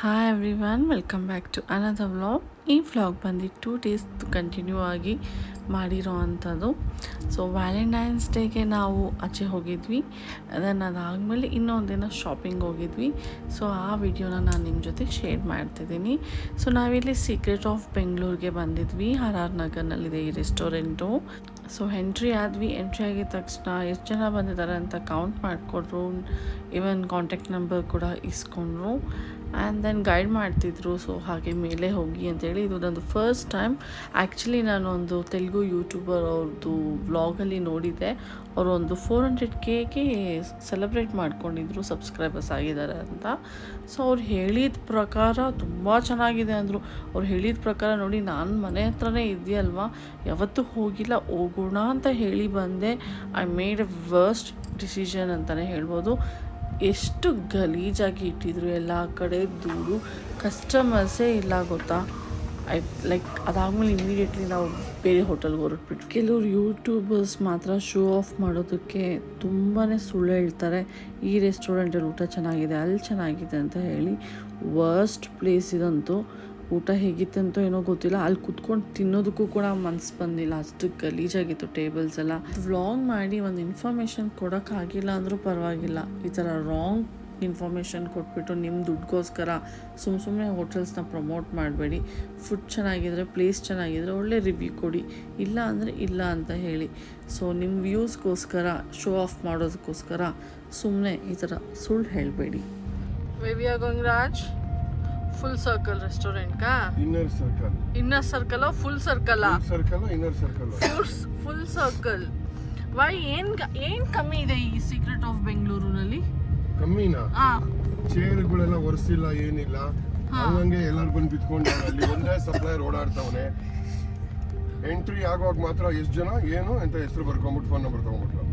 Hi everyone, welcome back to another vlog. ಈ vlog ಬಂದು 2 days continue ಆಗಿ ಮಾಡಿರೋ ಅಂಥದ್ದು. ಸೊ ವ್ಯಾಲೆಂಟೈನ್ಸ್ ಡೇಗೆ ನಾವು ಆಚೆ ಹೋಗಿದ್ವಿ. ಅದನ್ನು ಅದಾದಮೇಲೆ ಇನ್ನೊಂದು ದಿನ ಶಾಪಿಂಗ್ ಹೋಗಿದ್ವಿ. ಸೊ ಆ ವಿಡಿಯೋನ ನಾನು ನಿಮ್ಮ ಜೊತೆ ಶೇರ್ ಮಾಡ್ತಿದ್ದೀನಿ. ಸೊ ನಾವಿಲ್ಲಿ ಸೀಕ್ರೆಟ್ ಆಫ್ ಬೆಂಗಳೂರಿಗೆ ಬಂದಿದ್ವಿ. RR ನಗರ್ನಲ್ಲಿದೆ ಈ ರೆಸ್ಟೋರೆಂಟು. ಸೊ ಎಂಟ್ರಿ ಆಗಿದ ತಕ್ಷಣ ಎಷ್ಟು ಜನ ಬಂದಿದ್ದಾರೆ ಅಂತ ಕೌಂಟ್ ಮಾಡಿಕೊಟ್ರು. ಈವನ್ ಕಾಂಟ್ಯಾಕ್ಟ್ ನಂಬರ್ ಕೂಡ ಇಸ್ಕೊಂಡ್ರು. ಆ್ಯಂಡ್ ದೆನ್ ಗೈಡ್ ಮಾಡ್ತಿದ್ರು. ಸೊ ಹಾಗೆ ಮೇಲೆ ಹೋಗಿ ಅಂತೇಳಿ. ಇದು ನಂದು ಫಸ್ಟ್ ಟೈಮ್. ಆ್ಯಕ್ಚುಲಿ ನಾನೊಂದು ತೆಲುಗು ಯೂಟ್ಯೂಬರ್ ಅವ್ರದ್ದು ವ್ಲಾಗಲ್ಲಿ ನೋಡಿದ್ದೆ. ಅವರು ಒಂದು 400Kಗೆ ಸೆಲೆಬ್ರೇಟ್ ಮಾಡ್ಕೊಂಡಿದ್ರು, ಸಬ್ಸ್ಕ್ರೈಬರ್ಸ್ ಆಗಿದ್ದಾರೆ ಅಂತ. ಸೊ ಅವ್ರು ಹೇಳಿದ ಪ್ರಕಾರ ತುಂಬ ಚೆನ್ನಾಗಿದೆ ಅಂದರು. ಅವ್ರು ಹೇಳಿದ ಪ್ರಕಾರ ನೋಡಿ, ನಾನು ಮನೆ ಹತ್ರನೇ ಇದೆಯಲ್ವಾ, ಯಾವತ್ತೂ ಹೋಗಿಲ್ಲ, ಹೋಗೋಣ ಅಂತ ಹೇಳಿ ಬಂದೆ. I made A worst decision ಅಂತಲೇ ಹೇಳ್ಬೋದು. ಎಷ್ಟು ಗಲೀಜಾಗಿ ಇಟ್ಟಿದ್ರು, ಎಲ್ಲ ಕಡೆ ಧೂಳು, ಕಸ್ಟಮರ್ಸೇ ಇಲ್ಲ ಗೊತ್ತಾ. ಅದಾದಮೇಲೆ ಇಮಿಡಿಯೇಟ್ಲಿ ನಾವು ಬೇರೆ ಹೋಟೆಲ್ಗೆ ಹೊರಟ್ಬಿಟ್ಟು. ಕೆಲವರು ಯೂಟ್ಯೂಬರ್ಸ್ ಮಾತ್ರ ಶೋ ಆಫ್ ಮಾಡೋದಕ್ಕೆ ತುಂಬಾ ಸುಳ್ಳು ಹೇಳ್ತಾರೆ. ಈ ರೆಸ್ಟೋರೆಂಟಲ್ಲಿ ಊಟ ಚೆನ್ನಾಗಿದೆ, ಅಲ್ಲಿ ಚೆನ್ನಾಗಿದೆ ಅಂತ ಹೇಳಿ. ವರ್ಸ್ಟ್ ಪ್ಲೇಸ್ ಇದಂತೂ. ಊಟ ಹೇಗಿತ್ತಂತೋ ಏನೋ ಗೊತ್ತಿಲ್ಲ. ಅಲ್ಲಿ ಕುತ್ಕೊಂಡು ತಿನ್ನೋದಕ್ಕೂ ಕೂಡ ಮನಸ್ಸು ಬಂದಿಲ್ಲ, ಅಷ್ಟು ಗಲೀಜಾಗಿತ್ತು ಟೇಬಲ್ಸ್ ಎಲ್ಲ. ವ್ಲಾಗ್ ಮಾಡಿ ಒಂದು ಇನ್ಫಾರ್ಮೇಷನ್ ಕೊಡೋಕ್ಕಾಗಿಲ್ಲ ಅಂದರೂ ಪರವಾಗಿಲ್ಲ. ಈ ಥರ ರಾಂಗ್ ಇನ್ಫಾರ್ಮೇಷನ್ ಕೊಟ್ಬಿಟ್ಟು ನಿಮ್ಮ ದುಡ್ಡುಗೋಸ್ಕರ ಸುಮ್ಮನೆ ಹೋಟೆಲ್ಸ್ನ ಪ್ರಮೋಟ್ ಮಾಡಬೇಡಿ. ಫುಡ್ ಚೆನ್ನಾಗಿದ್ರೆ, ಪ್ಲೇಸ್ ಚೆನ್ನಾಗಿದ್ರೆ ಒಳ್ಳೆ ರಿವ್ಯೂ ಕೊಡಿ, ಇಲ್ಲ ಅಂದರೆ ಇಲ್ಲ ಅಂತ ಹೇಳಿ. ಸೊ ನಿಮ್ಮ ವ್ಯೂಸ್ಗೋಸ್ಕರ, ಶೋ ಆಫ್ ಮಾಡೋದಕ್ಕೋಸ್ಕರ ಸುಮ್ಮನೆ ಈ ಥರ ಸುಳ್ಳು ಹೇಳಬೇಡಿ. ರಾಜ್ ಫುಲ್ ಸರ್ಕಲ್ ರೆಸ್ಟೋರೆಂಟ್ ಕಾ inner circle full circle full circle. Why ಏನ್ ಕಮ್ಮಿ ಇದೆ ಈ ಸೀಕ್ರೆಟ್ ಆಫ್ ಬೆಂಗಳೂರಿನಲ್ಲಿ? ಕಮ್ಮಿನಾ? ಚೇರ್ಗಳೆಲ್ಲ ಒರೆಸಿಲ್ಲ, ಏನಿಲ್ಲ, ಹಂಗಂಗೆ ಎಲ್ಲರೂ ಬಂದು ಬಿತ್ಕೊಂಡು ಅಲ್ಲಿ ಒಂದೇ ಸಪ್ಲೈಯರ್ ಓಡಾಡ್ತಾವನೆ. ಎಂಟ್ರಿ ಆಗುವಾಗ ಮಾತ್ರ ಎಷ್ಟು ಜನ ಏನು ಅಂತ ಹೆಸರು ಬರ್ಕೊಂಡ್ಬಿಟ್ಟು ಫೋನ್ ನಂಬರ್ ತಗೊಂಡ್ಬಿಟ್ರು.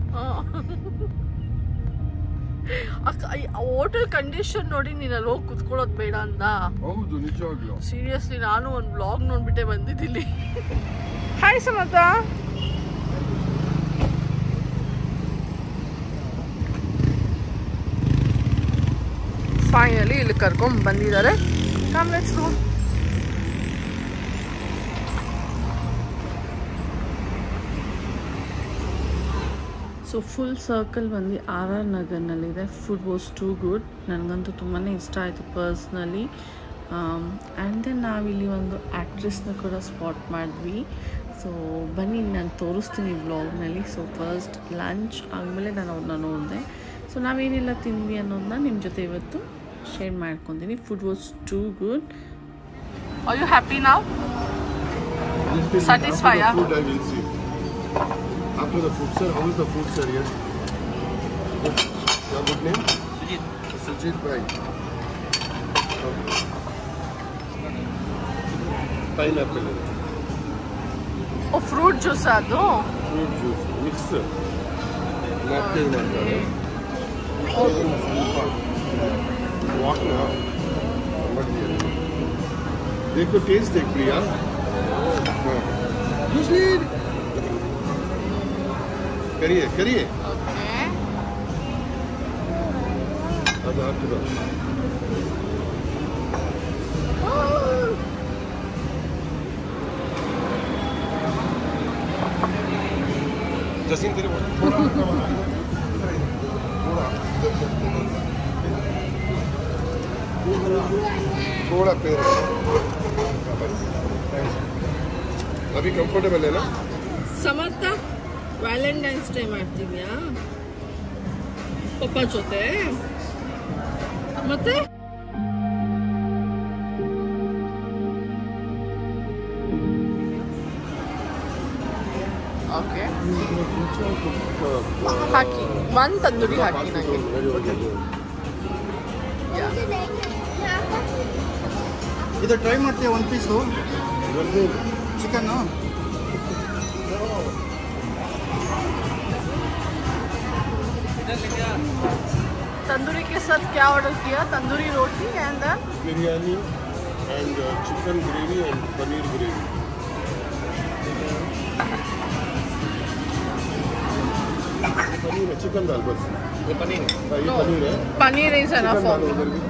ಹೋಟೆಲ್ ಕಂಡೀಷನ್ ನೋಡಿ ನೀನು ಅಲ್ಲಿ ಹೋಗಿ ಕುತ್ಕೊಳ್ಳೋದು ಬೇಡ ಅಂತ. ಹೌದು, ನಿಜವಾಗ್ಲೂ ಸೀರಿಯಸ್ಲಿ ನಾನು ಒಂದು ವ್ಲಾಗ್ ನೋಡ್ಬಿಟ್ಟೆ ಬಂದಿದ್ದಿಲ್ಲಿ. ಹಾಯ್ ಸಮತ. ಫೈನಲಿ ಇಲ್ಲಿ ಕರ್ಕೊಂಡ್ ಬಂದಿದ್ದಾರೆ. Come let's go. So full circle ಬಂದು RR ನಗರ್ನಲ್ಲಿದೆ. Food was too good. ನನಗಂತೂ ತುಂಬಾ ಇಷ್ಟ ಆಯಿತು ಪರ್ಸ್ನಲಿ. ಆ್ಯಂಡ್ ದೆನ್ ನಾವಿಲ್ಲಿ ಒಂದು ಆ್ಯಕ್ಟ್ರೆಸ್ನ ಕೂಡ ಸ್ಪಾಟ್ ಮಾಡಿದ್ವಿ. ಸೊ ಬನ್ನಿ ನಾನು ತೋರಿಸ್ತೀನಿ ವ್ಲಾಗ್ನಲ್ಲಿ. ಸೊ ಫಸ್ಟ್ ಲಂಚ್ ಆದಮೇಲೆ ನಾನು ಅವ್ರನ್ನ ನೋಡಿದೆ. ಸೊ ನಾವೇನೆಲ್ಲ ತಿಂದ್ವಿ ಅನ್ನೋದನ್ನ ನಿಮ್ಮ ಜೊತೆ ಇವತ್ತು ಶೇರ್ ಮಾಡ್ಕೊತೀನಿ. Food was too good. Are you happy now? Satisfied? After the food, sir, how is the food, sir? Yes. Good. Your good name? Sujit. Sujit, right. Pineapple. Oh, fruit juice ado? Fruit juice. Mix. Mocktail ಮಾಡ್ತಾರೆ. Water. देखो test देख प्रिया. Usually करिए ಅದು ಹಾಕಿದ್ರು. जसीन तेरे थोड़ा पैर अभी कंफर्टेबल है ना? ಸಮರ್ಥ ವ್ಯಾಲೆಂಟೈನ್ಸ್ ಡೇ ಮಾಡ್ತಿದ್ಯಾ ಪಪ್ಪ ಜೊತೆ? ಮತ್ತೆ ಓಕೆ ಹಾಕಿ ಒಂದು ತಂದೂರಿ ಹಾಕಿ ನನಗೆ. ಇದು ಟ್ರೈ ಮಾಡ್ತೀಯ? ಒಂದು ಪೀಸು ಚಿಕನ್ನು. तंदूरी के साथ क्या ऑर्डर किया? Tandoori roti and biryani and chicken gravy and paneer gravy. Paneer है, चिकन दाल बस. ये पनीर है. Paneer is enough for me.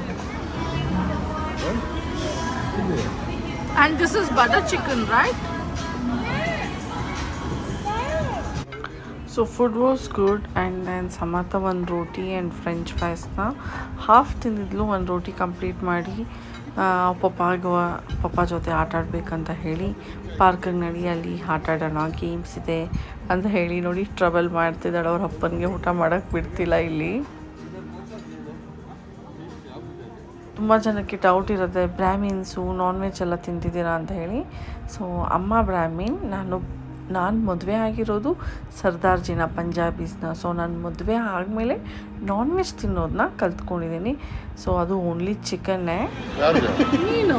And this is butter chicken, right? So food was good, and then Samartha one roti and french fries na half ತಿಂದಿದ್ಲು. ಒಂದು ರೋಟಿ complete ಮಾಡಿ ಪಪ್ಪ ಜೊತೆ ಆಟ ಆಡಬೇಕಂತ ಹೇಳಿ ಪಾರ್ಕಿಗೆ ನಡಿ, ಅಲ್ಲಿ ಆಟ ಆಡೋಣ, ಗೇಮ್ಸ್ ಇದೆ ಅಂತ ಹೇಳಿ ನೋಡಿ ಟ್ರಬಲ್ ಮಾಡ್ತಿದ್ದಾಳೆ. ಅವ್ರ ಅಪ್ಪನಿಗೆ ಊಟ ಮಾಡೋಕ್ಕೆ ಬಿಡ್ತಿಲ್ಲ. ಇಲ್ಲಿ ತುಂಬ ಜನಕ್ಕೆ ಡೌಟ್ ಇರುತ್ತೆ, ಬ್ರಾಹ್ಮಿನ್ಸು ನಾನ್ ವೆಜ್ ಎಲ್ಲ ತಿಂತಿದ್ದೀರಾ ಅಂತ ಹೇಳಿ. ಸೊ ಅಮ್ಮ ಬ್ರಾಹ್ಮಿನ್, ನಾನು ಮದುವೆ ಆಗಿರೋದು ಸರ್ದಾರ್ಜಿನ, ಪಂಜಾಬೀಸ್ನ. ಸೊ ನಾನು ಮದುವೆ ಆದಮೇಲೆ ನಾನ್ ವೆಜ್ ತಿನ್ನೋದನ್ನ ಕಲ್ತ್ಕೊಂಡಿದ್ದೀನಿ. ಸೊ ಅದು ಓನ್ಲಿ ಚಿಕನ್ನೇ. ನೀನು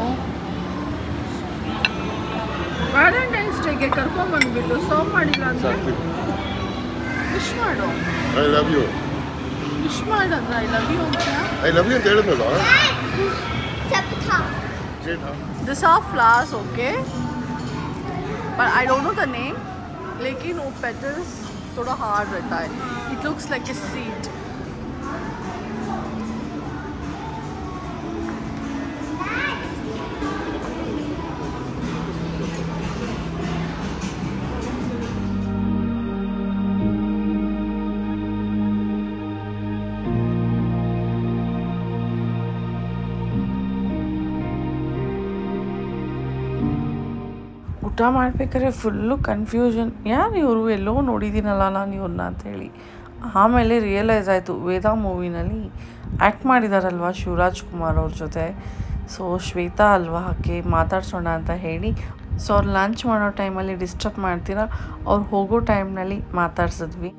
ವ್ಯಾಲೆಂಟೈನ್ಸ್ ಡೇಗೆ ಕರ್ಕೊಂಡ್ಬಂದ್ಬಿಟ್ಟು ಸರ್ವ್ ಮಾಡಿಲ್ಲ ಅಂದರೆ ವಿಶ್ ಮಾಡು. ಐ ಲವ್ ಯು ವಿಶ್ ಮಾಡಂದ್ರೆ ಐ ಲವ್ ಯು ಅಂತ. ಐ ಲವ್ ಯು ಅಂತ ಹೇಳಿದ್ನಲ್ಲ. These are flowers, okay? But I don't know the name. लेकिन वो petals थोड़ा hard रहता है. It looks like a seed. ಊಟ ಮಾಡ್ಬೇಕಾದ್ರೆ ಫುಲ್ಲು ಕನ್ಫ್ಯೂಷನ್, ಯಾರು ಇವರು, ಎಲ್ಲೋ ನೋಡಿದ್ದೀನಲ್ಲ ನಾನು ಇವ್ರನ್ನ ಅಂಥೇಳಿ. ಆಮೇಲೆ ರಿಯಲೈಸ್ ಆಯಿತು, ವೇದಾ ಮೂವಿನಲ್ಲಿ ಆ್ಯಕ್ಟ್ ಮಾಡಿದಾರಲ್ವ ಶಿವರಾಜ್ ಕುಮಾರ್ ಅವ್ರ ಜೊತೆ. ಸೊ ಶ್ವೇತಾ ಅಲ್ವಾ ಆಕೆ, ಮಾತಾಡ್ಸೋಣ ಅಂತ ಹೇಳಿ. ಸೊ ಅವ್ರು ಲಂಚ್ ಮಾಡೋ ಟೈಮಲ್ಲಿ ಡಿಸ್ಟರ್ಬ್ ಮಾಡ್ತೀರಾ, ಅವ್ರು ಹೋಗೋ ಟೈಮ್ನಲ್ಲಿ ಮಾತಾಡ್ಸಿದ್ವಿ.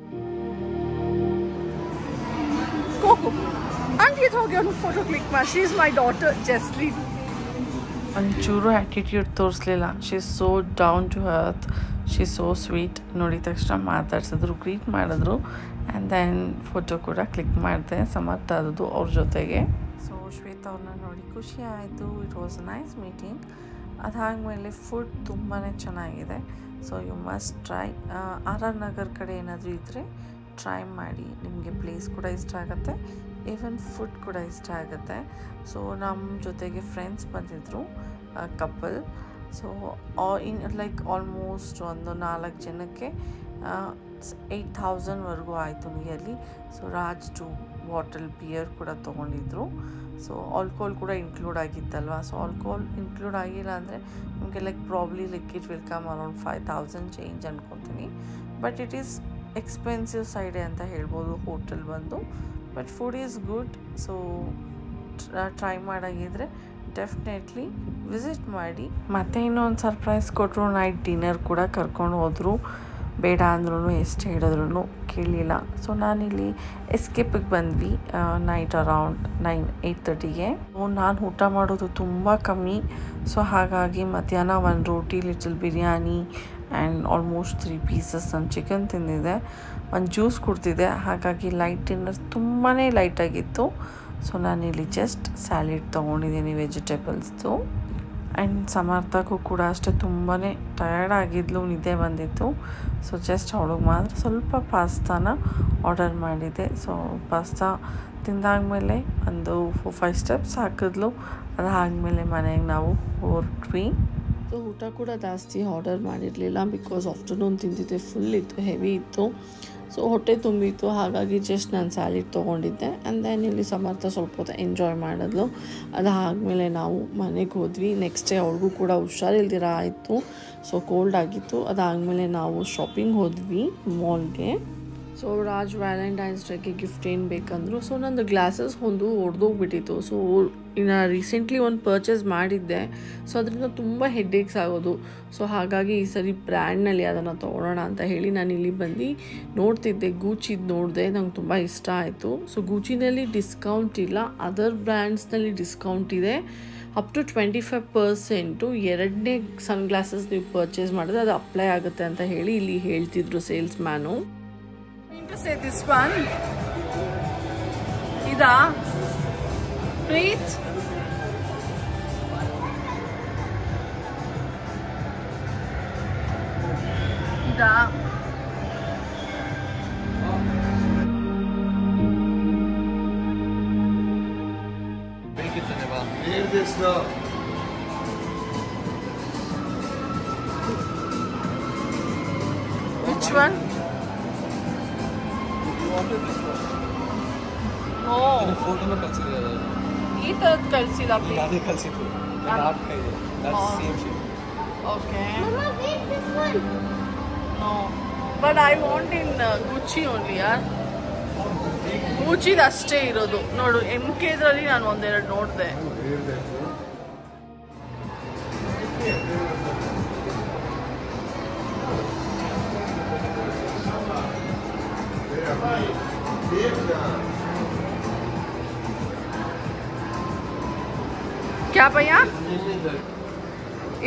ಫೋಟೋ ಕ್ಲಿಕ್ ಮಾಡಿ. She is my daughter Jeslin. ಒಂಚೂರು ಆ್ಯಟಿಟ್ಯೂಡ್ ತೋರಿಸ್ಲಿಲ್ಲ. She is so down to earth, she is so sweet. ನೋಡಿದ ತಕ್ಷಣ ಮಾತಾಡ್ಸಿದ್ರು, ಗ್ರೀಟ್ ಮಾಡಿದ್ರು, ಆ್ಯಂಡ್ ದೆನ್ ಫೋಟೋ ಕೂಡ ಕ್ಲಿಕ್ ಮಾಡಿದೆ ಸಮರ್ಥದ್ದು ಅವ್ರ ಜೊತೆಗೆ. ಸೊ ಶ್ವೇತಾ ಅವ್ರನ್ನ ನೋಡಿ ಖುಷಿ ಆಯಿತು. It was a nice meeting. ಅದಾದಮೇಲೆ ಫುಡ್ ತುಂಬಾ ಚೆನ್ನಾಗಿದೆ. So you must try. R R Nagar ಕಡೆ ಏನಾದರೂ ಇದ್ದರೆ ಟ್ರೈ ಮಾಡಿ, ನಿಮಗೆ ಪ್ಲೇಸ್ ಕೂಡ ಇಷ್ಟ ಆಗುತ್ತೆ, ಈವನ್ ಫುಡ್ ಕೂಡ ಇಷ್ಟ ಆಗುತ್ತೆ. ಸೊ ನಮ್ಮ ಜೊತೆಗೆ ಫ್ರೆಂಡ್ಸ್ ಬಂದಿದ್ದರು, ಕಪಲ್. ಸೊ ಲೈಕ್ ಆಲ್ಮೋಸ್ಟ್ ಒಂದು 4 ಜನಕ್ಕೆ 8,000ವರೆಗೂ ಆಯಿತು nearly. So Raj 2 bottle beer ಕೂಡ ತೊಗೊಂಡಿದ್ರು. ಸೊ ಆಲ್ಕೋಹಾಲ್ ಕೂಡ ಇನ್ಕ್ಲೂಡ್ ಆಗಿತ್ತಲ್ವ. ಸೊ ಆಲ್ಕೋಹಾಲ್ ಇನ್ಕ್ಲೂಡ್ ಆಗಿಲ್ಲ ಅಂದರೆ ನಿಮಗೆ like probably like it will come around 5,000 change ಅಂದ್ಕೊತೀನಿ. ಬಟ್ ಇಟ್ ಈಸ್ ಎಕ್ಸ್ಪೆನ್ಸಿವ್ ಸೈಡೇ ಅಂತ ಹೇಳ್ಬೋದು ಹೋಟೆಲ್ ಬಂದು. But food is good. So try ಮಾಡಾಗಿದ್ರೆ ಡೆಫಿನೆಟ್ಲಿ ವಿಸಿಟ್ ಮಾಡಿ. ಮತ್ತು ಇನ್ನೊಂದು ಸರ್ಪ್ರೈಸ್ ಕೊಟ್ಟರು, ನೈಟ್ ಡಿನ್ನರ್ ಕೂಡ ಕರ್ಕೊಂಡು ಹೋದರು. ಬೇಡ ಅಂದ್ರೂ ಎಷ್ಟು ಹೇಳಿದ್ರು ಕೇಳಲಿಲ್ಲ. ಸೊ ನಾನಿಲ್ಲಿ ಎಸ್ಕೇಪಿಗೆ ಬಂದ್ವಿ ನೈಟ್ ಅರೌಂಡ್ 8:30ಗೆ. ನಾನು ಊಟ ಮಾಡೋದು ತುಂಬ ಕಮ್ಮಿ. ಸೊ ಹಾಗಾಗಿ ಮಧ್ಯಾಹ್ನ 1 roti, little biryani and almost 3 pieces ನಾನು ಚಿಕನ್ ತಿಂದಿದ್ದೆ, 1 ಜ್ಯೂಸ್ ಕುಡ್ತಿದ್ದೆ. ಹಾಗಾಗಿ ಲೈಟ್ ಡಿನ್ನರ್ ತುಂಬಾ ಲೈಟಾಗಿತ್ತು. ಸೊ ನಾನಿಲ್ಲಿ ಜಸ್ಟ್ ಸ್ಯಾಲೆಡ್ ತೊಗೊಂಡಿದ್ದೀನಿ ವೆಜಿಟೇಬಲ್ಸ್ದು. ಆ್ಯಂಡ್ ಸಮರ್ಥಕ್ಕೂ ಕೂಡ ಅಷ್ಟೇ ತುಂಬಾ ಟಯರ್ಡ್ ಆಗಿದ್ಲು, ನಿದ್ದೆ ಬಂದಿತ್ತು. ಸೊ ಜಸ್ಟ್ ಅವಳಿಗೆ ಮಾತ್ರ ಸ್ವಲ್ಪ ಪಾಸ್ತಾನ ಆರ್ಡರ್ ಮಾಡಿದ್ದೆ. ಸೊ ಪಾಸ್ತಾ ತಿಂದಾದ್ಮೇಲೆ ಒಂದು 4-5 ಸ್ಟೆಪ್ಸ್ ಹಾಕಿದ್ಲು. ಅದಾದಮೇಲೆ ಮನೆಗೆ ನಾವು ಹೊರಟ್ವಿ. ಸೊ ಊಟ ಕೂಡ ಜಾಸ್ತಿ ಆರ್ಡರ್ ಮಾಡಿರಲಿಲ್ಲ, ಬಿಕಾಸ್ ಆಫ್ಟರ್ನೂನ್ ತಿಂದಿದ್ದೆ ಫುಲ್ ಇತ್ತು, ಹೆವಿ ಇತ್ತು. ಸೊ ಹೊಟ್ಟೆ ತುಂಬಿತ್ತು. ಹಾಗಾಗಿ ಜಸ್ಟ್ ನಾನು ಸ್ಯಾಲೆಡ್ ತೊಗೊಂಡಿದ್ದೆ. ಆ್ಯಂಡ್ ದೆನ್ ಇಲ್ಲಿ ಸಮರ್ಥ ಸ್ವಲ್ಪ ಹೊತ್ತು ಎಂಜಾಯ್ ಮಾಡಿದ್ಲು. ಅದಾದಮೇಲೆ ನಾವು ಮನೆಗೆ ಹೋದ್ವಿ. ನೆಕ್ಸ್ಟ್ ಡೇ ಅವ್ಳಿಗೂ ಕೂಡ ಹುಷಾರಿಲ್ದಿರ ಆಯಿತು. ಸೊ ಕೋಲ್ಡ್ ಆಗಿತ್ತು. ಅದಾದಮೇಲೆ ನಾವು ಶಾಪಿಂಗ್ ಹೋದ್ವಿ ಮಾಲ್ಗೆ. ಸೊ ರಾಜ್ ವ್ಯಾಲೆಂಟೈನ್ಸ್ ಡೇಗೆ ಗಿಫ್ಟ್ ಏನು ಬೇಕಂದ್ರು. ಸೊ ನಂದು ಗ್ಲಾಸಸ್ ಒಂದು ಒಡೆದೋಗ್ಬಿಟ್ಟಿತ್ತು. ಸೊ ಇನ್ನು ರೀಸೆಂಟ್ಲಿ ಒಂದು ಪರ್ಚೇಸ್ ಮಾಡಿದ್ದೆ. ಸೊ ಅದರಿಂದ ತುಂಬ ಹೆಡ್ಏಕ್ಸ್ ಆಗೋದು. ಸೊ ಹಾಗಾಗಿ ಈ ಸರಿ ಬ್ರ್ಯಾಂಡ್ನಲ್ಲಿ ಅದನ್ನು ತೊಗೊಳೋಣ ಅಂತ ಹೇಳಿ ನಾನು ಇಲ್ಲಿ ಬಂದು ನೋಡ್ತಿದ್ದೆ. ಗೂಚಿದು ನೋಡಿದೆ, ನಂಗೆ ತುಂಬ ಇಷ್ಟ ಆಯಿತು. ಸೊ ಗೂಚಿನಲ್ಲಿ ಡಿಸ್ಕೌಂಟ್ ಇಲ್ಲ, ಅದರ್ ಬ್ರ್ಯಾಂಡ್ಸ್ನಲ್ಲಿ ಡಿಸ್ಕೌಂಟ್ ಇದೆ. ಅಪ್ ಟು 25% 2ನೇ ಸನ್ ಗ್ಲಾಸಸ್ ನೀವು ಪರ್ಚೇಸ್ ಮಾಡಿದ್ರೆ ಅದು ಅಪ್ಲೈ ಆಗುತ್ತೆ ಅಂತ ಹೇಳಿ ಇಲ್ಲಿ ಹೇಳ್ತಿದ್ರು sales man. Say this one. Ida. Preet. Ida. Wear this Krishna. Which one? You wanted this one? Oh. Photo में कल्सिदा ಈ ತರದ್ ಕಳ್ಸಿಲ್ಲ please. ಅದೇ ಕಲ್ಸಿದ್ದು ಹಾಫ್ ಇದೆ that's same shape. Okay. Mama, wait, this one. No. But I want in Gucci only, yaar. Gucci ಅಷ್ಟೇ ಇರೋದು ನೋಡು. MK ದ್ರಲ್ಲಿ ನಾನು ಒಂದೆರಡು ನೋಡಿದೆ. क्या भैया?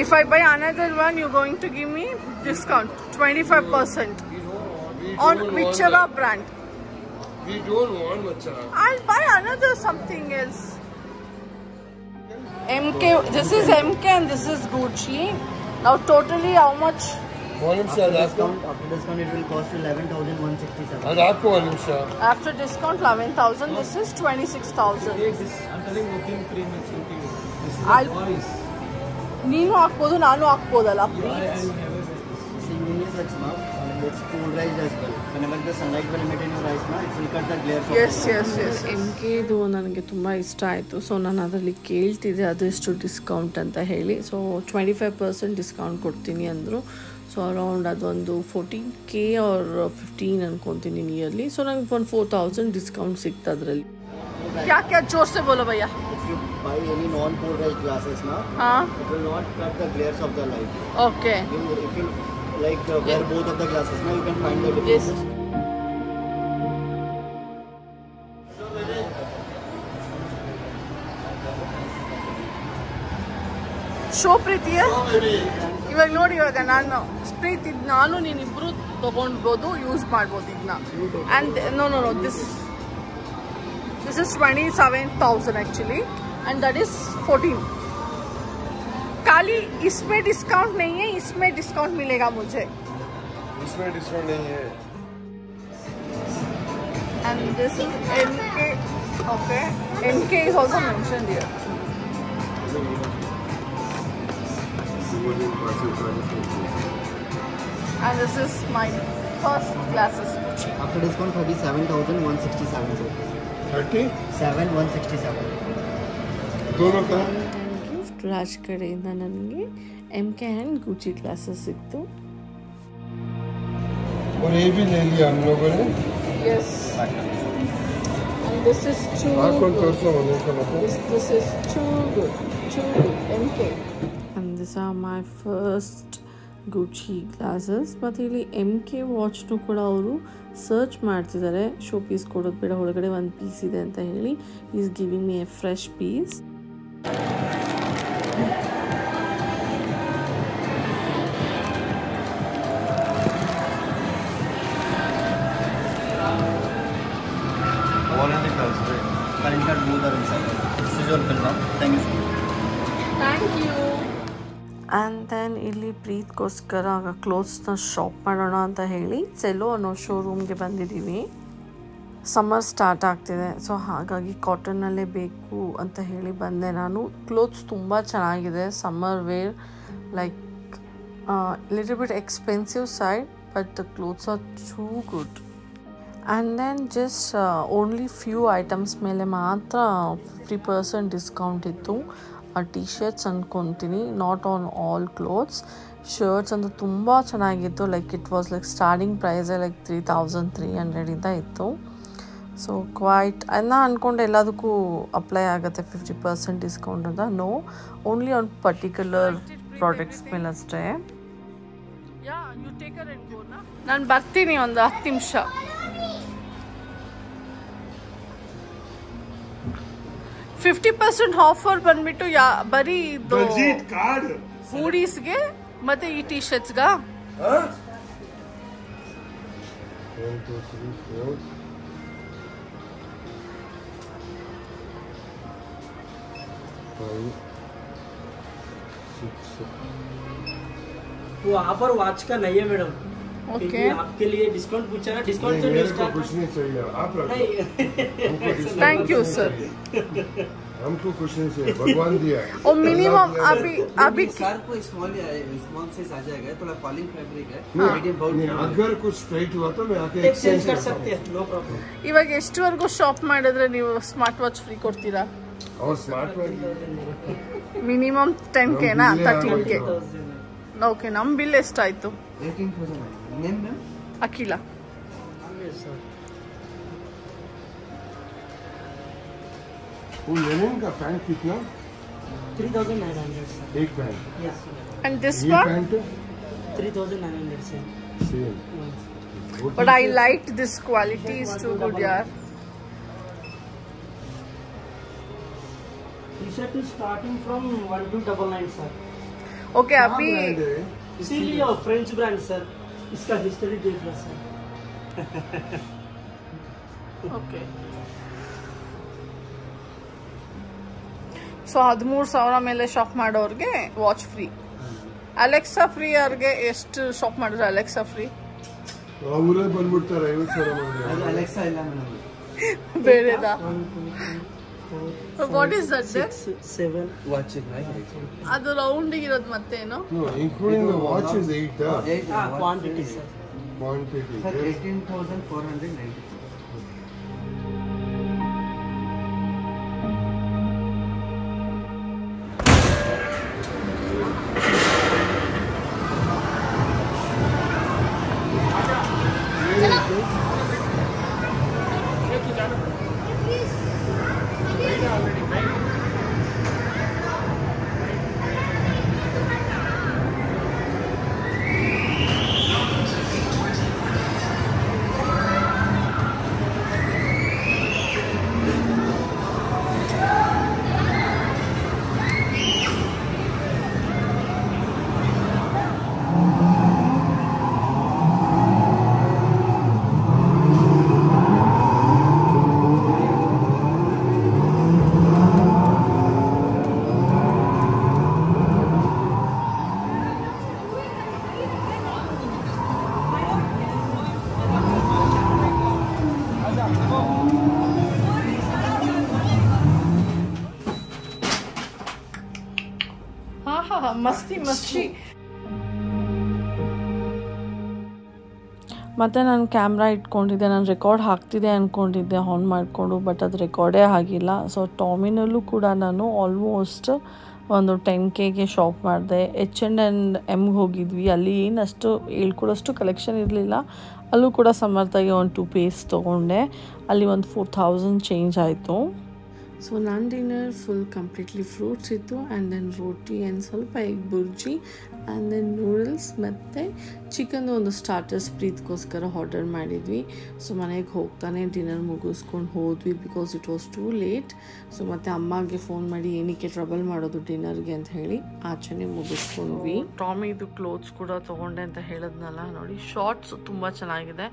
If I buy another one, you're going to give me discount 25% on whichever brand. We don't want Macha. I'll buy another something else. MK. This is MK and this is Gucci. Now totally how much? One nimsha After aapko. discount it will cost 11,167. And aapko one nimsha. After discount 11,000. This is 26,000. Take this. I'm telling working free means looking. This is I'll- a voice. ನೀನು ಹಾಕ್ಬೋದು ನಾನು ಹಾಕ್ಬೋದಲ್ಲ You are please. and have a See, unisex now, and it's polarized as well. Whenever the sunlight will emit in your eyes now, it will cut the glare from yes yes yes. MKದು ನನಗೆ ತುಂಬ ಇಷ್ಟ ಆಯಿತು. So ನಾನು ಅದರಲ್ಲಿ ಕೇಳ್ತಿದ್ದೆ ಅದೆಷ್ಟು discount ಅಂತ ಹೇಳಿ. ಸೊ 25% ಡಿಸ್ಕೌಂಟ್ ಕೊಡ್ತೀನಿ ಅಂದರು. ಸೊ ಅರೌಂಡ್ ಅದೊಂದು 14K ಆರ್ 15 ಅನ್ಕೊತೀನಿ ನಿಯರ್ಲಿ. ಸೊ ನಂಗೆ ಒಂದು 4,000 ಡಿಸ್ಕೌಂಟ್ ಸಿಕ್ತು ಅದರಲ್ಲಿ. क्या क्या जोर से बोलो भैया. If you buy any non-polarized glasses now, हाँ it will not cut the glares of the light. Okay. If you like wear both of the glasses now, you can find the Yes. difference. Show ಪ್ರೀತಿಯ ಇವಾಗ ನೋಡಿ, ಇವಾಗ ಪ್ರೀತಿ ನಾನು ನೀನಿಬ್ರು ತಗೊಂಡ್ಬೋದು, use ಮಾಡ್ಬೋದು ಇದನ್ನ. And no this is 27,000 actually and that is 14. खाली इसमें discount नहीं है, इसमें डिस्काउंट मिलेगा मुझे. इसमें डिस्काउंट नहीं है. And this is MK. Okay, MK is also mentioned here. And this is my first glasses. After discount 37,167. So 30. 7,167. दोनों का. ಗಿಫ್ಟ್ ರಾಜ್ ಕಡೆಯಿಂದ ನನಗೆ MK ಆ್ಯಂಡ್ ಗುಚಿ ಗ್ಲಾಸಸ್ ಸಿಕ್ತು. और ये भी ले लिया हम लोगों ने. Yes. And this is too कौन good. सा होने का मतलब. This is too good. MK. And these are my first Gucci glasses. ಮತ್ತು ಇಲ್ಲಿ MK ವಾಚ್ನು ಕೂಡ ಅವರು ಸರ್ಚ್ ಮಾಡ್ತಿದ್ದಾರೆ. ಶೋ ಪೀಸ್ ಕೊಡೋದು ಬೇಡ, ಒಳಗಡೆ ಒಂದು ಪೀಸ್ ಇದೆ ಅಂತ ಹೇಳಿ. Is giving me a fresh piece. Already considered. Current card both are inside. This is your bill now. Thank you so much. Thank you. And then ಇಲ್ಲಿ ಪ್ರೀತ್ಗೋಸ್ಕರ ಕ್ಲೋತ್ಸ್ನ ಶಾಪ್ ಮಾಡೋಣ ಅಂತ ಹೇಳಿ ಸೆಲೋ ಅನ್ನೋ ಶೋರೂಮ್ಗೆ ಬಂದಿದ್ದೀವಿ. ಸಮ್ಮರ್ ಸ್ಟಾರ್ಟ್ ಆಗ್ತಿದೆ, ಸೊ ಹಾಗಾಗಿ ಕಾಟನ್ನಲ್ಲೇ ಬೇಕು ಅಂತ ಹೇಳಿ ಬಂದೆ ನಾನು. ಕ್ಲೋತ್ಸ್ ತುಂಬ ಚೆನ್ನಾಗಿದೆ, summer wear, like little bit expensive side but the clothes are too good. And then just only few items ಮೇಲೆ ಮಾತ್ರ 50% ಡಿಸ್ಕೌಂಟ್ ಇತ್ತು. ಟಿ ಶರ್ಟ್ಸ್ ಅಂದ್ಕೊತೀನಿ, not on all clothes. Shirts ಅಂತೂ ತುಂಬ ಚೆನ್ನಾಗಿತ್ತು. Like it was like starting ಪ್ರೈಸೇ like 3,300 ಇತ್ತು. So quite ನಾನು ಅಂದ್ಕೊಂಡೆ ಎಲ್ಲದಕ್ಕೂ ಅಪ್ಲೈ ಆಗುತ್ತೆ 50% ಡಿಸ್ಕೌಂಟ್ ಅಂತ. No, only on particular products ಮೇಲೆ ಅಷ್ಟೇ. ನಾನು ಬರ್ತೀನಿ ಒಂದು 10 ನಿಮಿಷ. $50% ಆಫರ್ ಬಂದ್ಬಿಟ್ಟು ಬರೀ ಇದು ಹೂಡೀಸ್ಗೆ ಮತ್ತೆ ಈ ಟಿ ಶರ್ಟ್ಸ್ಗ. 1, 2, 3, 4. 5, 6. वो ऑफर वॉच का नहीं है मैडम. ओके, आपके लिए डिस्काउंट पूछा ना, डिस्काउंट तो मेरे नहीं को स्टार्ट कुछ नहीं चाहिए, आप रख लो. नहीं. Thank you sir. हमको कुछ नहीं चाहिए, भगवान दिया है। और मिनिमम अभी सर को स्मॉल साइज आ जाएगा, थोड़ा फॉलिंग फैब्रिक है, नहीं, मीडियम बहुत नहीं, अगर कुछ टाइट हुआ तो मैं आके एक्सचेंज कर सकते हैं, नो प्रॉब्लम। ಇವಾಗ ಎಷ್ಟುವರೆಗೂ ಶಾಪ್ ಮಾಡಿದ್ರೆ ನೀವು ಸ್ಮಾರ್ಟ್ ವಾಚ್ ಫ್ರೀ ಕೊಡ್ತೀರಾ? और स्मार्ट ಮಿನಿಮಮ್ 10K ನಾ 13K? ಓಕೆ, ನಮ್ಮ ಬಿಲ್ ಎಷ್ಟಾಯ್ತು? 18,000 नेम मैम ಅಖಿಲ. वो लेनिन का पैंट कितना? 3,900 सर। एक पैंट, यस And this ये one? Pant 3,900 sir. Same. But I liked this quality is too good यार. T-shirt is starting from 1299 sir. Okay, अभी इसीलिए फ्रेंच ब्रांड सर, इसका हिस्ट्री देख लो सर। ಓಕೆ. ಸೊ 13,000 ಮೇಲೆ ಶಾಪ್ ಮಾಡೋರಿಗೆ ವಾಚ್ ಫ್ರೀ. ಅಲೆಕ್ಸಾ ಫ್ರೀ ಅವ್ರಿಗೆ ಎಷ್ಟು ಶಾಪ್ ಮಾಡಿದ್ರೆ ಅಲೆಕ್ಸಾ ಫ್ರೀ? ಅವರೇ ಬಂದ್ಬಿಡ್ತಾರೆ 50,000 ಮಂದಿ. ಅದು ಅಲೆಕ್ಸಾ ಇಲ್ಲ ಮೇಡಮ್, ಬೇರೆದಾ? What is that? 7 ವಾಚ್ ಅದು ರೌಂಡಿಗೆ ಇರೋದು ಮತ್ತೇನು? No, including the watch is 8. Quantity sir. Quantity. Sir 18,490 ಮಸ್ತಿ ಮಸ್ತಿ. ಮತ್ತು ನಾನು ಕ್ಯಾಮ್ರಾ ಇಟ್ಕೊಂಡಿದ್ದೆ, ನಾನು ರೆಕಾರ್ಡ್ ಹಾಕ್ತಿದ್ದೆ ಅಂದ್ಕೊಂಡಿದ್ದೆ ಆನ್ ಮಾಡಿಕೊಂಡು, ಬಟ್ ಅದು ರೆಕಾರ್ಡೇ ಆಗಿಲ್ಲ. ಸೊ ಟಾಮಿನಲ್ಲೂ ಕೂಡ ನಾನು ಆಲ್ಮೋಸ್ಟ್ ಒಂದು 10Kಗೆ ಶಾಪ್ ಮಾಡಿದೆ. H&Mಗೆ ಹೋಗಿದ್ವಿ, ಅಲ್ಲಿ ಏನಷ್ಟು ಹೇಳ್ಕೊಡೋಷ್ಟು ಕಲೆಕ್ಷನ್ ಇರಲಿಲ್ಲ. ಅಲ್ಲೂ ಕೂಡ ಸಮರ್ಥಾಗಿ ಒಂದು 2 ಪೀಸ್ ತೊಗೊಂಡೆ, ಅಲ್ಲಿ ಒಂದು 4,000 ಚೇಂಜ್ ಆಯಿತು. ಸೊ ನನ್ನ ಡಿನ್ನರ್ ಫುಲ್ ಕಂಪ್ಲೀಟ್ಲಿ ಫ್ರೂಟ್ಸ್ ಇತ್ತು, ಆ್ಯಂಡ್ ದೆನ್ ರೋಟಿ ಆ್ಯಂಡ್ ಸ್ವಲ್ಪ egg bhurji and then noodles ಮತ್ತು ಚಿಕನ್ದು ಒಂದು ಸ್ಟಾರ್ಟರ್ಸ್ ಪ್ರೀತ್ಗೋಸ್ಕರ ಆರ್ಡರ್ ಮಾಡಿದ್ವಿ. ಸೊ ಮನೆಗೆ ಹೋಗ್ತಾನೆ ಡಿನ್ನರ್ ಮುಗಿಸ್ಕೊಂಡು ಹೋದ್ವಿ, because it was too late. So ಮತ್ತು ಅಮ್ಮಗೆ ಫೋನ್ ಮಾಡಿ ಏನಕ್ಕೆ ಟ್ರಬಲ್ ಮಾಡೋದು ಡಿನ್ನರ್ಗೆ ಅಂತ ಹೇಳಿ ಆಚೆನೇ ಮುಗಿಸ್ಕೊಂಡ್ವಿ. ಟಾಮಿದು ಕ್ಲೋತ್ಸ್ ಕೂಡ ತೊಗೊಂಡೆ ಅಂತ ಹೇಳಿದ್ನಲ್ಲ ನೋಡಿ, ಶಾರ್ಟ್ಸ್ ತುಂಬ ಚೆನ್ನಾಗಿದೆ.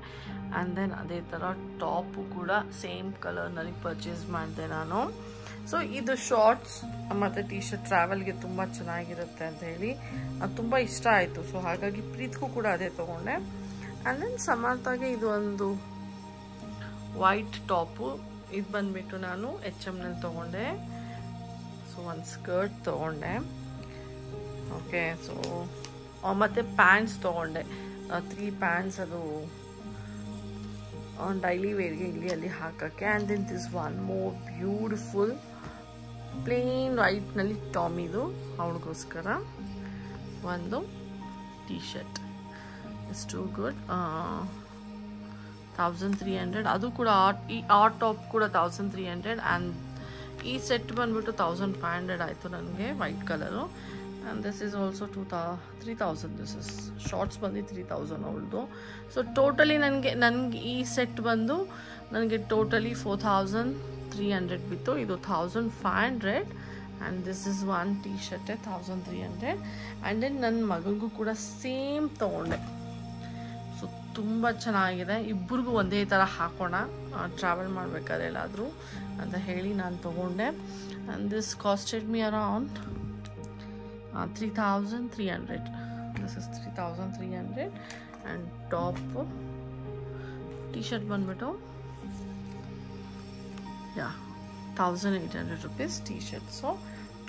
ಆ್ಯಂಡ್ ದೆನ್ ಅದೇ ಥರ ಟಾಪು ಕೂಡ ಸೇಮ್ ಕಲರ್ನಲ್ಲಿ ಪರ್ಚೇಸ್ ಮಾಡಿದೆ ನಾನು. ಸೊ ಇದು ಶಾರ್ಟ್ಸ್ ಮತ್ತು ಟಿ ಶರ್ಟ್ ಟ್ರಾವೆಲ್ಗೆ ತುಂಬ ಚೆನ್ನಾಗಿರುತ್ತೆ ಅಂತ ಹೇಳಿ ಅದು ತುಂಬ ಇಷ್ಟ ಆಯಿತು. ಸೊ ಹಾಗಾಗಿ ಪ್ರೀತ್ಗೂ ಕೂಡ ಅದೇ ತೊಗೊಂಡೆ. ಆ್ಯಂಡ್ ದೆನ್ ಸಮರ್ಥಾಗೆ ಇದು ಒಂದು ವೈಟ್ ಟಾಪು, ಇದು ಬಂದುಬಿಟ್ಟು ನಾನು H&Mನಲ್ಲಿ ತೊಗೊಂಡೆ. ಸೊ ಒಂದು ಸ್ಕರ್ಟ್ ತೊಗೊಂಡೆ. ಓಕೆ, ಸೊ ಮತ್ತು ಪ್ಯಾಂಟ್ಸ್ ತೊಗೊಂಡೆ, 3 ಪ್ಯಾಂಟ್ಸ್, ಅದು ಡೈಲಿ ವೇರ್ಗೆ ಇಲ್ಲಿ ಅಲ್ಲಿ ಹಾಕೋಕ್ಕೆ. And then this one more beautiful plain ವೈಟ್ನಲ್ಲಿ ಟಾಮಿದು ಅವಳಿಗೋಸ್ಕರ ಒಂದು T shirt. It's too good. 1300. ಅದು ಕೂಡ ಆ ಟಾಪ್ ಕೂಡ 1300. ಆ್ಯಂಡ್ ಈ ಸೆಟ್ ಬಂದ್ಬಿಟ್ಟು 1500 ಆಯಿತು ನನಗೆ, white colour. And this is also 3,000. This is shorts ಬಂದು 3,000 ಅವಳದು. ಸೊ ಟೋಟಲಿ ನನಗೆ ಈ ಸೆಟ್ ಬಂದು ನನಗೆ ಟೋಟಲಿ 4,300 ಬಿತ್ತು. ಇದು 1,500. And this is one T ಶರ್ಟೇ 1,300. ಆ್ಯಂಡ್ ದೆನ್ ನನ್ನ ಮಗನಿಗೂ ಕೂಡ ಸೇಮ್ ತೊಗೊಂಡೆ. ಸೊ ತುಂಬ ಚೆನ್ನಾಗಿದೆ, ಇಬ್ಬರಿಗೂ ಒಂದೇ ಥರ ಹಾಕೋಣ ಟ್ರಾವೆಲ್ ಮಾಡಬೇಕಾದ್ರೆ ಎಲ್ಲಾದರೂ ಅಂತ ಹೇಳಿ ನಾನು ತೊಗೊಂಡೆ. And this costed me around 3,300. This is 3,300. And top t-shirt ಬಂದ್ಬಿಟ್ಟು 1800 rupees ಟೀ ಶರ್ಟ್. ಸೊ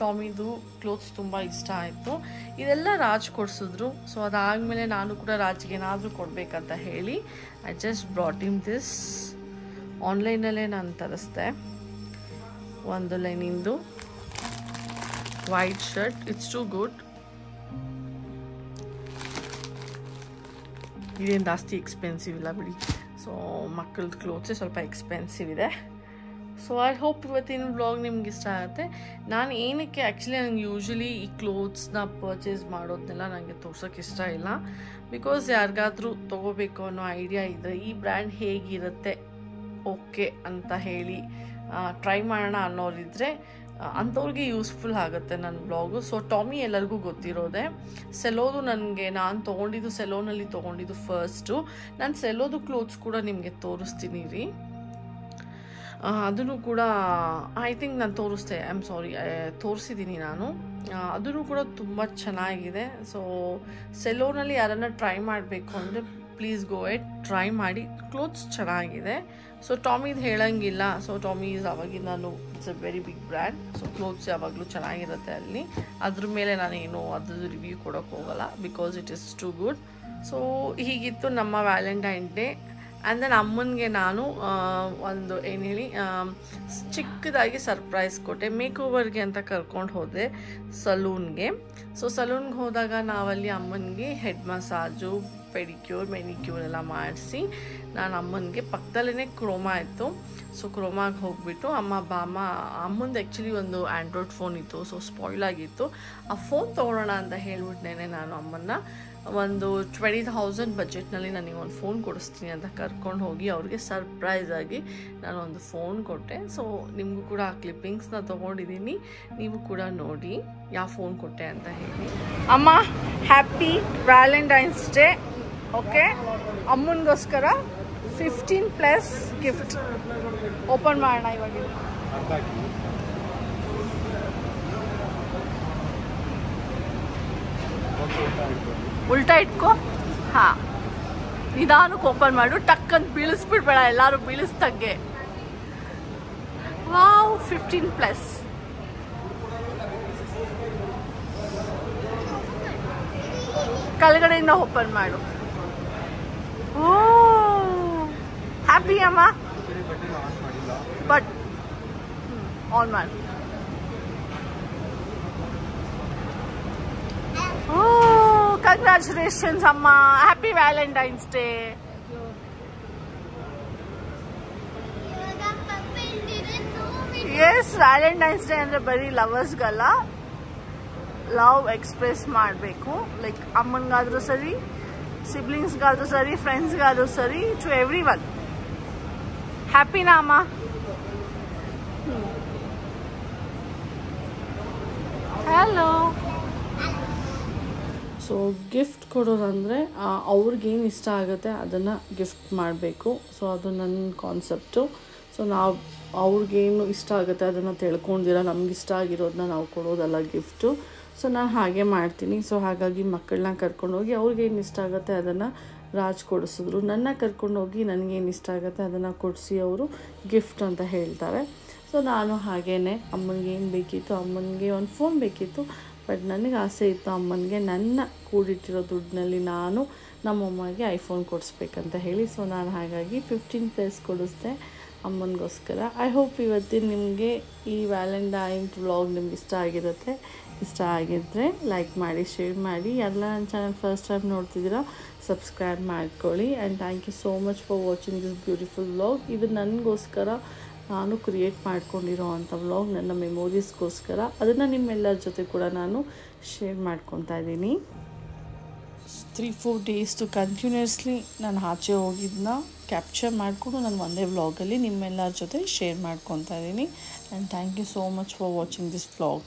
ಟಾಮಿದು ಕ್ಲೋತ್ಸ್ ತುಂಬ ಇಷ್ಟ ಆಯಿತು. ಇದೆಲ್ಲ ರಾಜ್ ಕೊಡಿಸಿದ್ರು. ಸೊ ಅದಾದಮೇಲೆ ನಾನು ಕೂಡ ರಾಜ್ಗೆ ಏನಾದರೂ ಕೊಡಬೇಕಂತ ಹೇಳಿ I just brought him this. ಆನ್ಲೈನಲ್ಲೇ ನಾನು ತರಿಸ್ದೆ ಒಂದು ಲೈನಿಂದು white shirt. It's too good. ಇದೇನು ಜಾಸ್ತಿ ಎಕ್ಸ್ಪೆನ್ಸಿವ್ ಇಲ್ಲ ಬಿಡಿ. ಸೊ ಮಕ್ಕಳದ್ದು ಕ್ಲೋತ್ಸೇ ಸ್ವಲ್ಪ ಎಕ್ಸ್ಪೆನ್ಸಿವ್ ಇದೆ. ಸೊ ಐ ಹೋಪ್ ಇವತ್ತಿನ ವ್ಲಾಗ್ ನಿಮ್ಗೆ ಇಷ್ಟ ಆಗುತ್ತೆ. ನಾನು ಏನಕ್ಕೆ ಆ್ಯಕ್ಚುಲಿ ನನಗೆ ಯೂಶ್ವಲಿ ಈ ಕ್ಲೋತ್ಸ್ನ ಪರ್ಚೇಸ್ ಮಾಡೋದನ್ನೆಲ್ಲ ನನಗೆ ತೋರ್ಸೋಕ್ಕೆ ಇಷ್ಟ ಇಲ್ಲ. ಬಿಕಾಸ್ ಯಾರಿಗಾದ್ರೂ ತೊಗೋಬೇಕು ಅನ್ನೋ ಐಡಿಯಾ ಇದ್ದರೆ ಈ ಬ್ರ್ಯಾಂಡ್ ಹೇಗಿರುತ್ತೆ ಓಕೆ ಅಂತ ಹೇಳಿ ಟ್ರೈ ಮಾಡೋಣ ಅನ್ನೋರಿದ್ರೆ ಅಂಥವ್ರಿಗೆ ಯೂಸ್ಫುಲ್ ಆಗುತ್ತೆ ನನ್ನ ಬ್ಲಾಗು. ಸೊ ಟಾಮಿ ಎಲ್ಲರಿಗೂ ಗೊತ್ತಿರೋದೆ. ಸೆಲೋದು ನಾನು ತೊಗೊಂಡಿದ್ದು ಸೆಲೋನಲ್ಲಿ ತೊಗೊಂಡಿದ್ದು ಫಸ್ಟು. ನಾನು ಸೆಲೋದು ಕ್ಲೋತ್ಸ್ ಕೂಡ ನಿಮಗೆ ತೋರಿಸ್ತೀನಿ ರೀ. ಅದನ್ನು ಕೂಡ ಐ ಥಿಂಕ್ ನಾನು ತೋರಿಸಿದ್ದೀನಿ ನಾನು. ಅದನ್ನು ಕೂಡ ತುಂಬ ಚೆನ್ನಾಗಿದೆ. ಸೊ ಸೆಲೋನಲ್ಲಿ ಯಾರನ್ನ ಟ್ರೈ ಮಾಡಬೇಕು ಅಂದರೆ ಪ್ಲೀಸ್ ಗೋ ಎಟ್ ಟ್ರೈ ಮಾಡಿ. ಕ್ಲೋತ್ಸ್ ಚೆನ್ನಾಗಿದೆ. ಸೊ ಟಾಮಿದು ಹೇಳಂಗಿಲ್ಲ. ಸೊ ಟಾಮಿ ಈಸ್ ಅವಾಗಿಂದನೂ it's a very big brand. So clothes ಯಾವಾಗಲೂ ಚೆನ್ನಾಗಿರುತ್ತೆ ಅಲ್ಲಿ. ಅದ್ರ ಮೇಲೆ ನಾನೇನು ಅದ್ರದ್ದು ರಿವ್ಯೂ ಕೊಡೋಕ್ಕೆ ಹೋಗಲ್ಲ because it is too good. So ಹೀಗಿತ್ತು ನಮ್ಮ ವ್ಯಾಲೆಂಟೈನ್ ಡೇ. ಆ್ಯಂಡ್ ದೆನ್ ಅಮ್ಮನಿಗೆ ನಾನು ಒಂದು ಏನು ಹೇಳಿ ಚಿಕ್ಕದಾಗಿ ಸರ್ಪ್ರೈಸ್ ಕೊಟ್ಟೆ. ಮೇಕ್ ಓವರ್ಗೆ ಅಂತ ಕರ್ಕೊಂಡು ಹೋದೆ ಸಲೂನ್ಗೆ. ಸೊ ಸಲೂನ್ಗೆ ಹೋದಾಗ ನಾವಲ್ಲಿ ಅಮ್ಮನಿಗೆ ಹೆಡ್ ಮಸಾಜು, ಪೆಡಿಕ್ಯೂರ್, ಮೆನಿಕ್ಯೂರ್ ಎಲ್ಲ ಮಾಡಿಸಿ ನಾನು ಅಮ್ಮನಿಗೆ ಪಕ್ಕದಲ್ಲೇ ಕ್ರೋಮಾ ಇತ್ತು. ಸೊ ಕ್ರೋಮಾಗೆ ಹೋಗ್ಬಿಟ್ಟು ಅಮ್ಮಂದು ಆ್ಯಕ್ಚುಲಿ ಒಂದು ಆ್ಯಂಡ್ರಾಯ್ಡ್ ಫೋನ್ ಇತ್ತು. ಸೊ ಸ್ಪಾಯ್ಲ್ ಆಗಿತ್ತು. ಆ ಫೋನ್ ತೊಗೊಳ್ಳೋಣ ಅಂತ ಹೇಳ್ಬಿಟ್ಟೇನೆ ನಾನು ಅಮ್ಮನ್ನ ಒಂದು 20,000 ಬಜೆಟ್ನಲ್ಲಿ ನನಗೆ ಒಂದು ಫೋನ್ ಕೊಡಿಸ್ತೀನಿ ಅಂತ ಕರ್ಕೊಂಡು ಹೋಗಿ ಅವ್ರಿಗೆ ಸರ್ಪ್ರೈಸ್ ಆಗಿ ನಾನು ಒಂದು ಫೋನ್ ಕೊಟ್ಟೆ. ಸೊ ನಿಮಗೂ ಕೂಡ ಆ ಕ್ಲಿಪ್ಪಿಂಗ್ಸ್ನ ತೊಗೊಂಡಿದ್ದೀನಿ. ನೀವು ಕೂಡ ನೋಡಿ ಯಾವ ಫೋನ್ ಕೊಟ್ಟೆ ಅಂತ ಹೇಳಿ. ಅಮ್ಮ ಹ್ಯಾಪಿ ವ್ಯಾಲೆಂಟೈನ್ಸ್ ಡೇ. ಓಕೆ, ಅಮ್ಮನಿಗೋಸ್ಕರ 15+ ಗಿಫ್ಟ್ ಓಪನ್ ಮಾಡೋಣ ಇವಾಗ. ಉಲ್ಟಾ ಇಟ್ಕೋ. ಹಾಂ, ನಿಧಾನಕ್ಕೆ ಓಪನ್ ಮಾಡು. ಟಕ್ಕಂತ ಬೀಳಿಸ್ಬಿಡ್ಬೇಡ, ಎಲ್ಲರೂ ಬೀಳಿಸ್ದಂಗೆ. ವಾವ್, 15+. ಕೆಳಗಡೆಯಿಂದ ಓಪನ್ ಮಾಡು. ಓ ಹ್ಯಾಪಿ ಅಮ್ಮ. ಬಟ್ ಆನ್ ಮಾಡು. ಓ ಕಂಗ್ರ್ಯಾಚುಲೇಷನ್ಸ್ ಅಮ್ಮ. Happy Valentine's day. Yes, Valentine's day ಅಂದರೆ ಬರೀ ಲವರ್ಸ್ಗಲ್ಲ, ಲವ್ ಎಕ್ಸ್ಪ್ರೆಸ್ ಮಾಡಬೇಕು. ಲೈಕ್ ಅಮ್ಮನಿಗಾದ್ರೂ ಸರಿ, ಸಿಬ್ಲಿಂಗ್ಸ್ಗಾದ್ರೂ ಸರಿ, ಫ್ರೆಂಡ್ಸ್ಗಾದ್ರೂ ಸರಿ, ಟು ಎವ್ರಿ ಒನ್. ಹ್ಯಾಪಿನಾ ಅಮ್ಮ? ಹಲೋ. ಸೊ ಗಿಫ್ಟ್ ಕೊಡೋದಂದರೆ ಅವ್ರಿಗೇನು ಇಷ್ಟ ಆಗುತ್ತೆ ಅದನ್ನು ಗಿಫ್ಟ್ ಮಾಡಬೇಕು. ಸೊ ಅದು ನನ್ನ ಕಾನ್ಸೆಪ್ಟು. ಸೊ ನಾವು ಅವ್ರಿಗೇನು ಇಷ್ಟ ಆಗುತ್ತೆ ಅದನ್ನು ತಿಳ್ಕೊಂಡಿರ ನಮಗಿಷ್ಟ ಆಗಿರೋದನ್ನ ನಾವು ಕೊಡೋದಲ್ಲ ಗಿಫ್ಟು. ಸೊ ನಾನು ಹಾಗೆ ಮಾಡ್ತೀನಿ. ಸೊ ಹಾಗಾಗಿ ಮಕ್ಕಳನ್ನ ಕರ್ಕೊಂಡೋಗಿ ಅವ್ರಿಗೇನು ಇಷ್ಟ ಆಗುತ್ತೆ ಅದನ್ನು ರಾಜ್ ಕೊಡಿಸಿದ್ರು. ನನ್ನ ಕರ್ಕೊಂಡೋಗಿ ನನಗೇನು ಇಷ್ಟ ಆಗುತ್ತೆ ಅದನ್ನು ಕೊಡಿಸಿ ಅವರು ಗಿಫ್ಟ್ ಅಂತ ಹೇಳ್ತಾರೆ. ಸೊ ನಾನು ಹಾಗೇ ಅಮ್ಮನಿಗೆ ಏನು ಬೇಕಿತ್ತು, ಅಮ್ಮನಿಗೆ ಒಂದು ಫೋನ್ ಬೇಕಿತ್ತು. ಬಟ್ ನನಗೆ ಆಸೆ ಇತ್ತು ಅಮ್ಮನಿಗೆ ನನ್ನ ಕೂಡಿಟ್ಟಿರೋ ದುಡ್ಡಿನಲ್ಲಿ ನಾನು ನಮ್ಮಮ್ಮಗೆ ಐಫೋನ್ ಕೊಡಿಸ್ಬೇಕಂತ ಹೇಳಿ. ಸೊ ನಾನು ಹಾಗಾಗಿ 15+ ಕೊಡಿಸ್ದೆ ಅಮ್ಮನಿಗೋಸ್ಕರ. ಐ ಹೋಪ್ ಇವತ್ತಿನ ನಿಮಗೆ ಈ ವ್ಯಾಲೆಂಟೈನ್ ವ್ಲಾಗ್ ನಿಮ್ಗೆ ಇಷ್ಟ ಆಗಿರುತ್ತೆ. ಇಷ್ಟ ಆಗಿದ್ದರೆ ಲೈಕ್ ಮಾಡಿ, ಶೇರ್ ಮಾಡಿ. ಎಲ್ಲ ನನ್ನ ಚಾನಲ್ ಫಸ್ಟ್ ಟೈಮ್ ನೋಡ್ತಿದ್ದೀರಾ ಸಬ್ಸ್ಕ್ರೈಬ್ ಮಾಡ್ಕೊಳ್ಳಿ. And thank you so much for watching this beautiful vlog. ಇದು ನನಗೋಸ್ಕರ ನಾನು ಕ್ರಿಯೇಟ್ ಮಾಡ್ಕೊಂಡಿರೋ ಅಂಥ ವ್ಲಾಗ್, ನನ್ನ ಮೆಮೊರೀಸ್ಗೋಸ್ಕರ. ಅದನ್ನು ನಿಮ್ಮೆಲ್ಲರ ಜೊತೆ ಕೂಡ ನಾನು ಶೇರ್ ಮಾಡ್ಕೊತಾ ಇದ್ದೀನಿ. 3-4 ಡೇಸ್ ಕಂಟಿನ್ಯೂಸ್ಲಿ ನಾನು ಆಚೆ ಹೋಗಿದ್ದನ್ನ ಕ್ಯಾಪ್ಚರ್ ಮಾಡಿಕೊಂಡು ನಾನು ಒಂದೇ ವ್ಲಾಗಲ್ಲಿ ನಿಮ್ಮೆಲ್ಲರ ಜೊತೆ ಶೇರ್ ಮಾಡ್ಕೊತಾ ಇದ್ದೀನಿ. And thank you so much for watching this vlog.